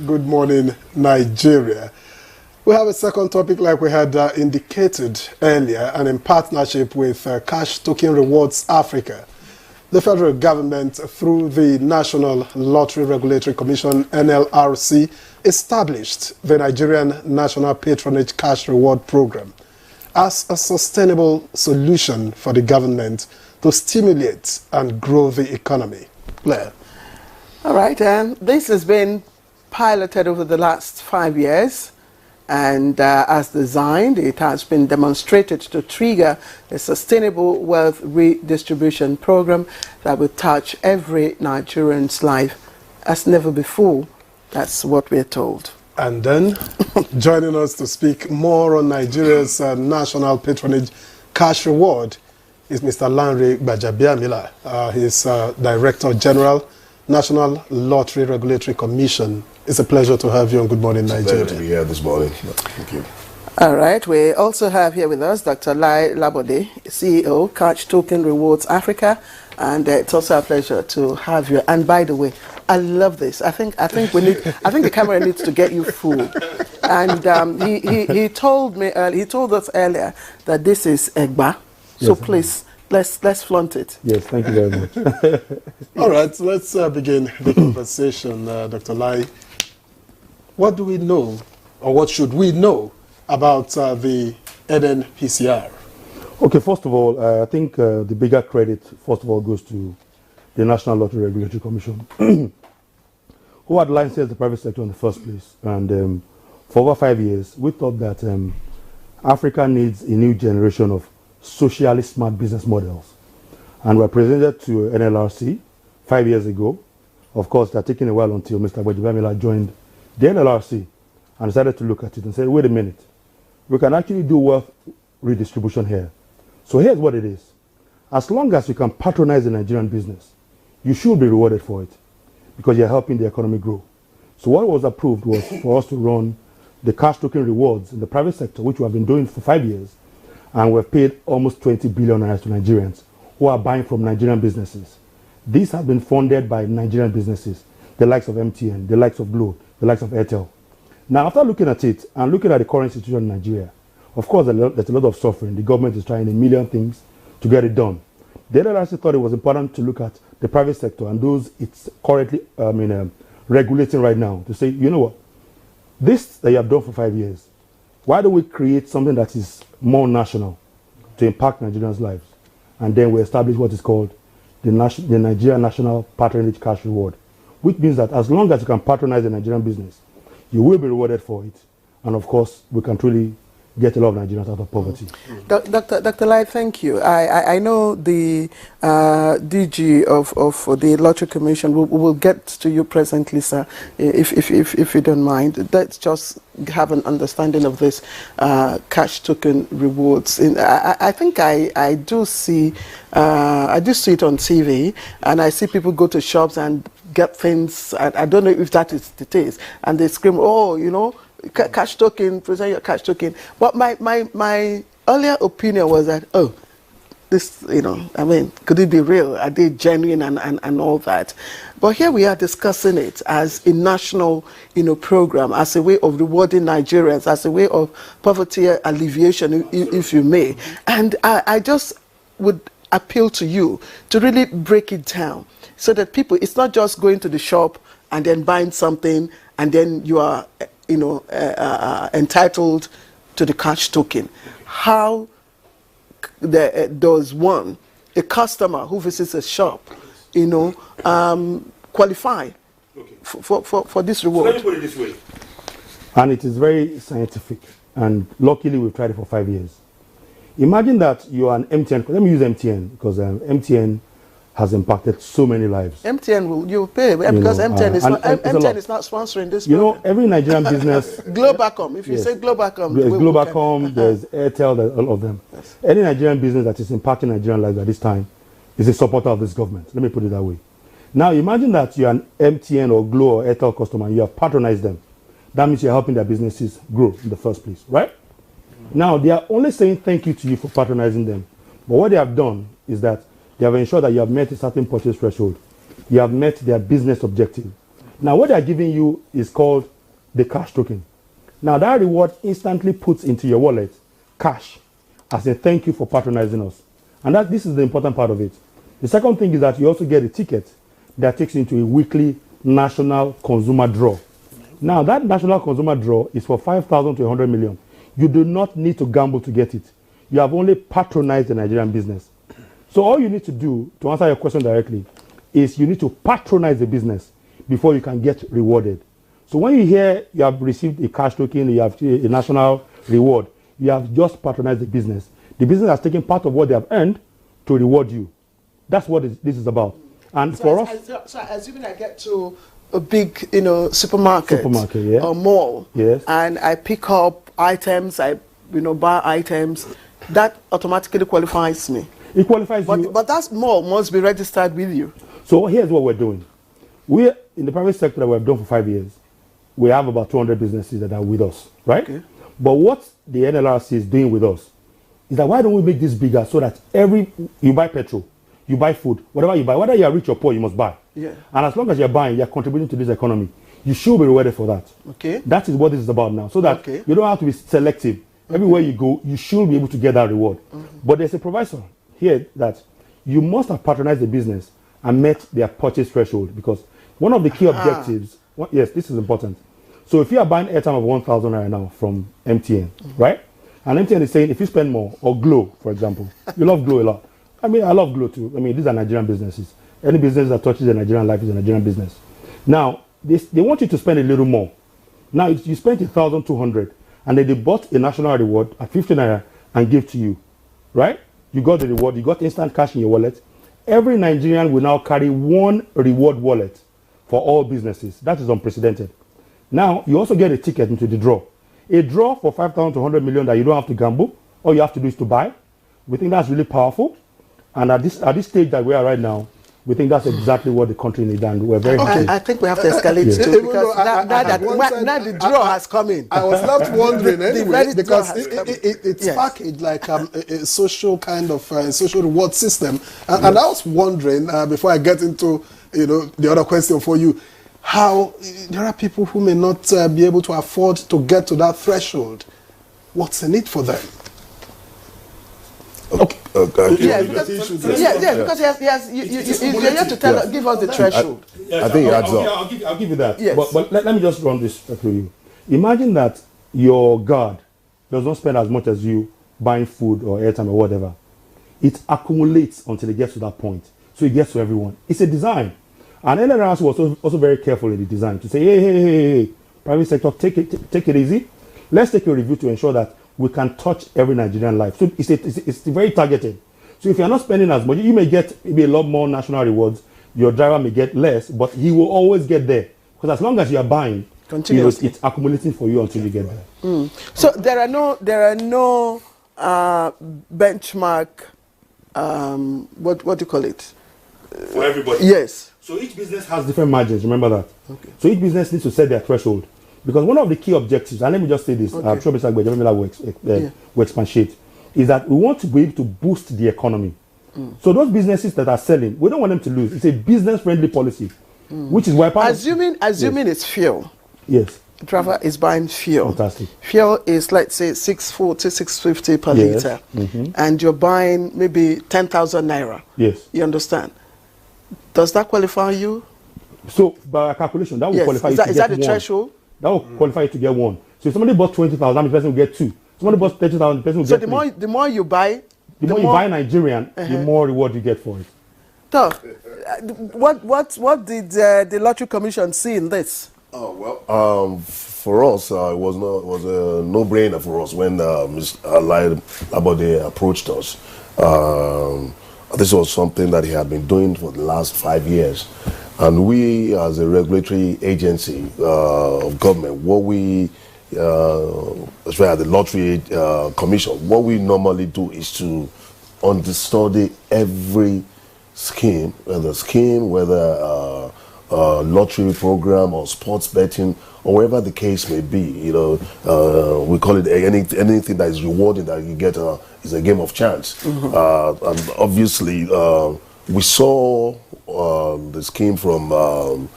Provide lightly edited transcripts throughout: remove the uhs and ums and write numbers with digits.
Good Morning Nigeria. We have a second topic like we had indicated earlier, and in partnership with CashToken Rewards Africa. The federal government, through the National Lottery Regulatory Commission, NLRC, established the Nigerian National Patronage Cash Reward Program as a sustainable solution for the government to stimulate and grow the economy. Blair. All right, this has been piloted over the last 5 years, and as designed, it has been demonstrated to trigger a sustainable wealth redistribution program that will touch every Nigerian's life as never before. That's what we're told. And then, joining us to speak more on Nigeria's National Patronage Cash Reward is Mr. Lanre Gbajabiamila. He's Director General, National Lottery Regulatory Commission. It's a pleasure to have you on Good Morning Nigeria. It's a pleasure to be here this morning. Thank you. All right, we also have here with us Dr. Lai Labode, CEO, CashToken Rewards Africa, and it's also a pleasure to have you. And by the way, I love this. I think we need. I think the camera needs to get you food. And he told us earlier that this is Egba. So yes, please, let's flaunt it. Yes, thank you very much. All right, let's begin the conversation, Dr. Lai. What do we know, or what should we know about the NNPCR? Okay, first of all, I think the bigger credit, first of all, goes to the National Lottery Regulatory Commission, who had licensed the private sector in the first place. And for over 5 years, we thought that Africa needs a new generation of socially smart business models. And we were presented to NLRC 5 years ago. Of course, they're taking a while until Mr. Gbajabiamila joined the NLRC and decided to look at it and say, wait a minute, we can actually do wealth redistribution here. So here's what it is. As long as you can patronize the Nigerian business, you should be rewarded for it because you're helping the economy grow. So what was approved was for us to run the CashToken Rewards in the private sector, which we have been doing for 5 years, and we've paid almost 20 billion naira to Nigerians who are buying from Nigerian businesses. These have been funded by Nigerian businesses, the likes of MTN, the likes of Glo, the likes of Airtel. Now, after looking at it and looking at the current situation in Nigeria, of course, there's a lot of suffering. The government is trying a million things to get it done. The NLRC thought it was important to look at the private sector and those it's currently regulating right now to say, you know what, this that you have done for 5 years, why don't we create something that is more national to impact Nigerians' lives? And then we establish what is called the Nigerian National Patronage Cash Reward, which means that as long as you can patronize the Nigerian business, you will be rewarded for it. And of course, we can truly get a lot of Nigerians out of poverty. Dr. Lai, thank you. I know the DG of the Lottery Commission will get to you presently, sir, if you don't mind. Let's just have an understanding of this CashToken Rewards. I think I do see it on TV, and I see people go to shops and get things. I don't know if that is the case, and they scream, "Oh, you know, cash token, present your cash token." But my earlier opinion was that, oh, this, you know, I mean, could it be real? Are they genuine and all that? But here we are discussing it as a national, you know, program, as a way of rewarding Nigerians, as a way of poverty alleviation, if you may. And I just would appeal to you to really break it down so that people, it's not just going to the shop and then buying something and then you are, you know, entitled to the cash token. How does a customer who visits a shop, you know, qualify for this reward? So let me put it this way. And it is very scientific, and luckily we've tried it for 5 years. Imagine that you are an MTN. Let me use MTN because MTN has impacted so many lives. MTN will pay because MTN is not sponsoring this. You know, every Nigerian business. Globacom. If you say Globacom, there's Globacom, there's Airtel, there's all of them. Yes. Any Nigerian business that is impacting Nigerian lives at this time is a supporter of this government. Let me put it that way. Now, imagine that you're an MTN or Glo or Airtel customer and you have patronized them. That means you're helping their businesses grow in the first place, right? Now, they are only saying thank you to you for patronizing them. But what they have done is that they have ensured that you have met a certain purchase threshold. You have met their business objective. Now, what they're giving you is called the cash token. Now, that reward instantly puts into your wallet cash as a thank you for patronizing us. And this is the important part of it. The second thing is that you also get a ticket that takes you into a weekly national consumer draw. Now, that national consumer draw is for 5,000 to 100 million. You do not need to gamble to get it. You have only patronized the Nigerian business. So all you need to do, to answer your question directly, is you need to patronize the business before you can get rewarded. So when you hear you have received a cash token, you have a national reward, you have just patronized the business. The business has taken part of what they have earned to reward you. That's what this is about. And so for us... So assuming I get to a big, supermarket yeah. or mall, yes, and I pick up items, buy items, that automatically qualifies me. It qualifies you. But that mall must be registered with you. So here's what we're doing. We're in the private sector that we've done for 5 years. We have about 200 businesses that are with us, right? Okay. But what the NLRC is doing with us is that why don't we make this bigger so that you buy petrol, you buy food, whatever you buy, whether you are rich or poor, you must buy. Yeah. And as long as you're buying, you're contributing to this economy. You should be rewarded for that. Okay. That is what this is about now. So that you don't have to be selective. Okay. Everywhere you go, you should be able to get that reward. But there's a proviso here that you must have patronized the business and met their purchase threshold, because one of the key objectives, yes, this is important. So if you are buying airtime of 1,000 right now from MTN, right? And MTN is saying if you spend more, or Glo, for example, you love Glo a lot. I mean, I love Glo too. I mean, these are Nigerian businesses. Any business that touches a Nigerian life is a Nigerian business. Now, they want you to spend a little more. Now, you spent 1,200, and then they bought a national reward at 50 naira and give to you, right? You got the reward, you got instant cash in your wallet. Every Nigerian will now carry one reward wallet for all businesses. That is unprecedented. Now, you also get a ticket into the draw. A draw for 5,000 to 100 million that you don't have to gamble. All you have to do is to buy. We think that's really powerful. And at this stage that we are right now, we think that's exactly what the country needs, and we're very happy. I think we have to escalate too, because now the draw has come in. I was left wondering anyway, because it's packaged like a social kind of social reward system. And I was wondering, before I get into the other question for you, how there are people who may not be able to afford to get to that threshold. What's in it for them? Because you have to give us the threshold. I think it adds up. I'll give you that. Yes. But let me just run this through you. Imagine that your guard does not spend as much as you buying food or airtime or whatever. It accumulates until it gets to that point. So it gets to everyone. It's a design. And NLRC was also very careful in the design to say, hey, private sector, take it easy. Let's take a review to ensure that we can touch every Nigerian life. So it's very targeted. So if you're not spending as much, you may get maybe a lot more national rewards. Your driver may get less, but he will always get there. Because as long as you are buying, it's accumulating for you until you get there. So there are no benchmark, what do you call it? For everybody? Yes. So each business has different margins, remember that. Okay. So each business needs to set their threshold. Because one of the key objectives, and let me just say this, I'm sure Mr. Gbajabiamila will expatiate, is that we want to be able to boost the economy. So those businesses that are selling, we don't want them to lose. It's a business-friendly policy, which is why... Assuming it's fuel. Yes. The driver is buying fuel. Fantastic. Fuel is, let's say, 640, 650 per litre. And you're buying maybe 10,000 naira. Yes. You understand? Does that qualify you? So, by calculation, that will qualify you to get one. Is that the threshold? That will qualify you to get one. So if somebody bought 20,000, the person will get two. Somebody bought 30,000, the person will get three. So the more you buy... The more you buy Nigerian, the more reward you get for it. So, what did the Lottery Commission see in this? Oh, well, for us, it was a no-brainer for us when Mr. Lai Labode approached us. This was something that he had been doing for the last 5 years. And we, as a regulatory agency of government, what we, especially at the Lottery Commission, what we normally do is to understudy every scheme, whether lottery program or sports betting, or wherever the case may be. We call it anything that is rewarding that you get is a game of chance. And obviously, we saw the scheme from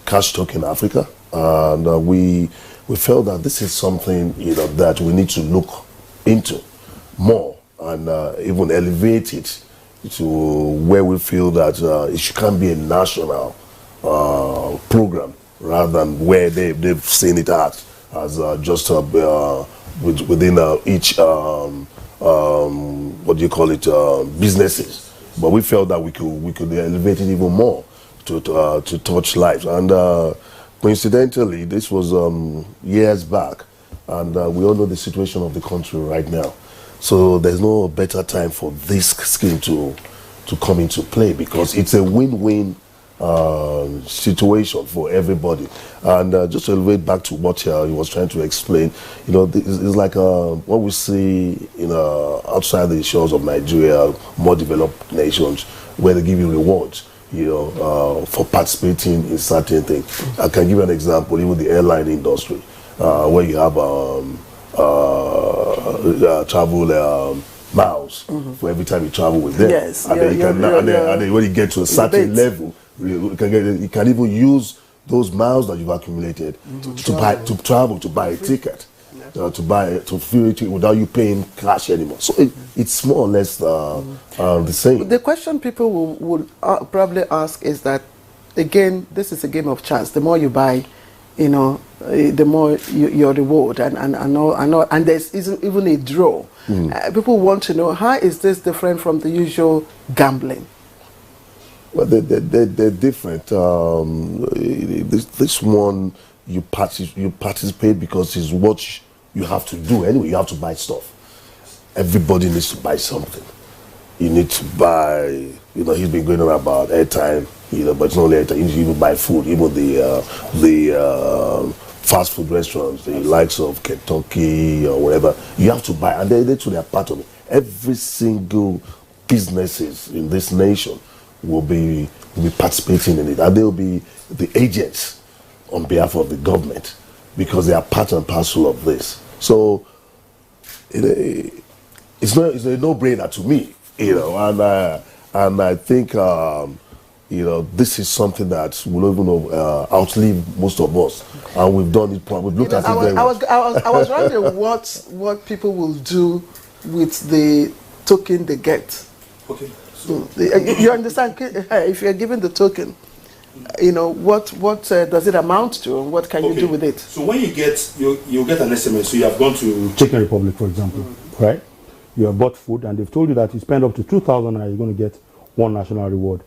CashToken Africa, and we felt that this is something that we need to look into more and even elevate it to where we feel that it can be a national program rather than where they've seen it as just within each what do you call it, businesses. But we felt that we could elevate it even more to touch lives. And coincidentally, this was years back, and we all know the situation of the country right now. So there's no better time for this scheme to come into play, because it's a win-win situation for everybody. And just to elevate back to what he was trying to explain, it's like what we see outside the shores of Nigeria, more developed nations, where they give you rewards, for participating in certain things. I can give you an example, even the airline industry, where you have travel miles for every time you travel with them. Yes, and then when you get to a certain level, you can even use those miles that you've accumulated to travel, to buy a ticket, to fill it without you paying cash anymore. So it's more or less the same. The question people will probably ask is that, again, this is a game of chance. The more you buy, the more your reward, and there's even a draw. People want to know, how is this different from the usual gambling? Well, they're different. This one, you participate because it's what you have to do anyway. You have to buy stuff. Everybody needs to buy something. You need to buy. He's been going on about airtime. But it's not only airtime. You even buy food. Even the fast food restaurants, the likes of Kentucky or whatever, you have to buy, and they are part of it. Every single businesses in this nation will be participating in it, and they will be the agents on behalf of the government, because they are part and parcel of this. So it's a no-brainer to me, and I think this is something that will even outlive most of us, and we've done it. We've looked at it very well. I was wondering what people will do with the token they get. Okay. You understand? If you're given the token, what does it amount to, and what can you do with it? So when you get you get an SMS, so you have gone to Chicken Republic, for example, right? You have bought food, and they've told you that you spend up to 2,000 and you're going to get one national reward.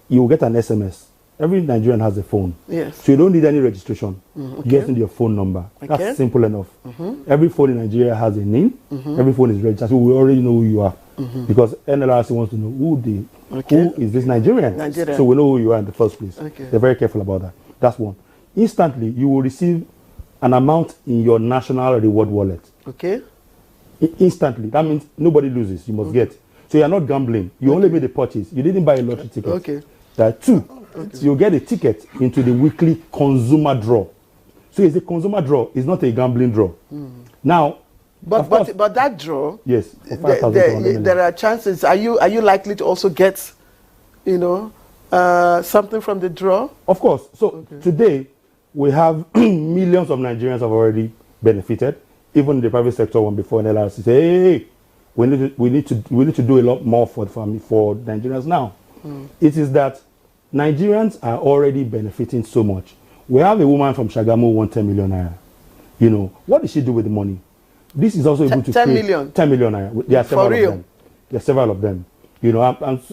You will get an SMS. Every Nigerian has a phone. Yes. So you don't need any registration. Okay. You get into your phone number. Okay. That's simple enough. Every phone in Nigeria has a name. Every phone is registered. So we already know who you are. Because NLRC wants to know who is this Nigerian. So we know who you are in the first place. Okay. They're very careful about that. That's one. Instantly, you will receive an amount in your national reward wallet. Okay. Instantly. That means nobody loses. You must get. So you are not gambling. You only made a purchase. You didn't buy a lottery ticket. Okay. There are two. Okay. So you get a ticket into the weekly consumer draw. So it's a consumer draw. It's not a gambling draw. Now, but that draw. Yes. There are chances. Are you likely to also get, something from the draw? Of course. So today we have millions of Nigerians have already benefited. Even the private sector one before NLRC say, hey, we need to do a lot more for Nigerians now. It is that Nigerians are already benefiting so much. We have a woman from Shagamu who won 10 million naira. What did she do with the money? This is also able to 10 million. 10 million naira. There are several of them. There are several of them.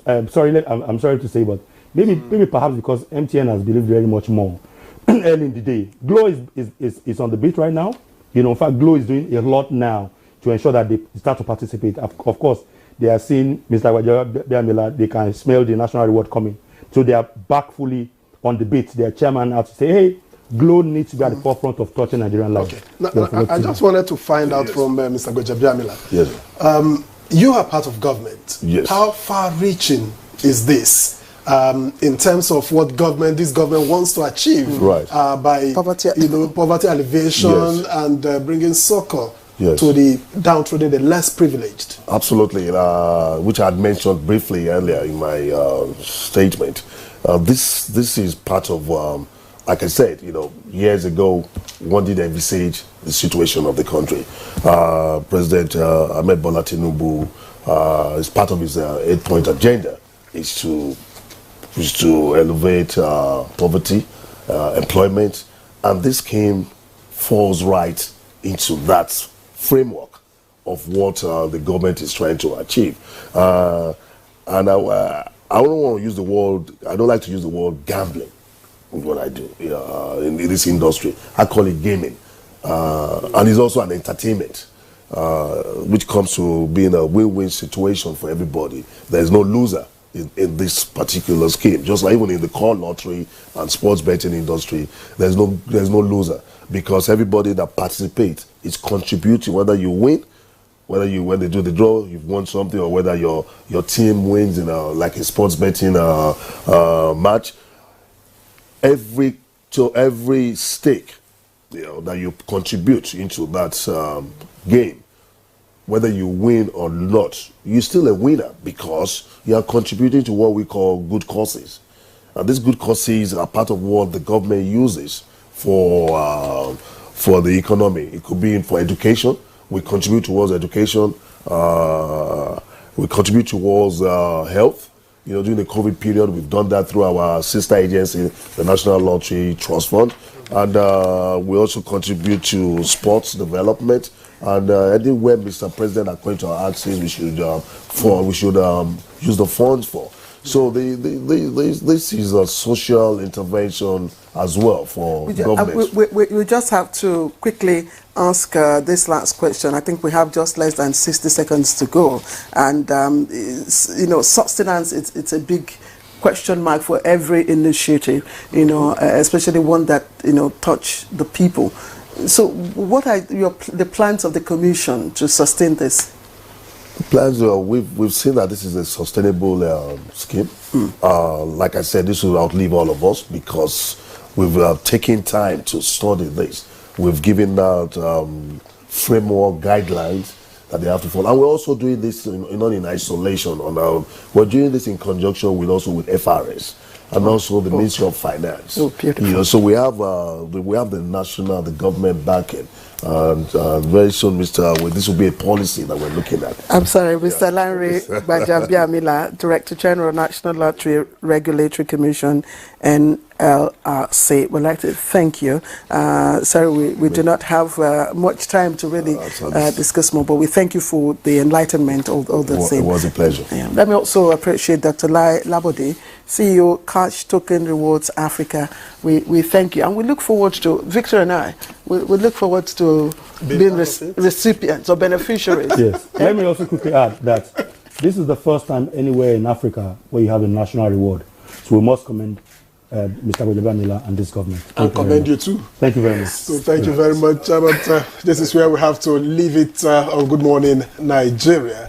I'm sorry. I'm sorry to say, but maybe perhaps because MTN has believed very much more early in the day. Glow is on the beat right now. In fact, Glow is doing a lot now to ensure that they start to participate. Of course, they are seeing Mr. Gbajabiamila. They can smell the national reward coming. So they are back fully on the beat. Their chairman has to say, hey, Glow needs to be at the forefront of touching Nigerian life. Okay. Now, I just wanted to find out from Mr. Gbajabiamila. Yes. You are part of government. Yes. How far-reaching is this in terms of what this government wants to achieve by poverty alleviation and bringing succor to the downtrodden, the less privileged? Absolutely, which I had mentioned briefly earlier in my statement. This is part of like I said, years ago, one did envisage the situation of the country. President Ahmed Bola Tinubu, as part of his 8-point agenda, is to elevate poverty, employment, and this falls right into that framework of what the government is trying to achieve. And I don't want to use the word, I don't like to use the word gambling with what I do in this industry. I call it gaming. And it's also an entertainment, which comes to being a win-win situation for everybody. There's no loser in this particular scheme. Just like even in the core lottery and sports betting industry, there's no loser, because everybody that participates is contributing, whether you win, when they do the draw, you've won something, or whether your team wins in like a sports betting match. Every stake that you contribute into that game, whether you win or not, you're still a winner, because you are contributing to what we call good causes. And these good causes are part of what the government uses for the economy. It could be for education. We contribute towards education. We contribute towards health. During the COVID period, we've done that through our sister agency, the National Lottery Trust Fund. And we also contribute to sports development. And anywhere Mr. President, according to our axis, we should use the funds for. So this is a social intervention as well for government. We just have to quickly ask this last question. I think we have just less than 60 seconds to go. And, sustenance, it's a big question mark for every initiative, especially one that, touch the people. So what are the plans of the Commission to sustain this? Plans, we've seen that this is a sustainable scheme. Like I said, this will outlive all of us, because we've taken time to study this. We've given out framework guidelines that they have to follow. And we're also doing this not in isolation. We're doing this in conjunction with FRS and also the Ministry of Finance. Oh, beautiful. So we have the government backing. And very soon, this will be a policy that we're looking at. I'm sorry, Mr. Lanre Gbajabiamila, Director General, National Lottery Regulatory Commission, NLRC. We'd like to thank you. Sorry, we do not have much time to really discuss more, but we thank you for the enlightenment all the same. It was a pleasure. Yeah. Let me also appreciate Dr. Lai Labode, CEO, CashToken Rewards Africa. We thank you, and we look forward to, Victor and I, we look forward to being recipients or beneficiaries. Yes. Let me also quickly add that this is the first time anywhere in Africa where you have a national reward. So we must commend Mr. Gbajabiamila and this government. And commend you too. Thank you very much. So thank you very much. But this is where we have to leave it on Good Morning Nigeria.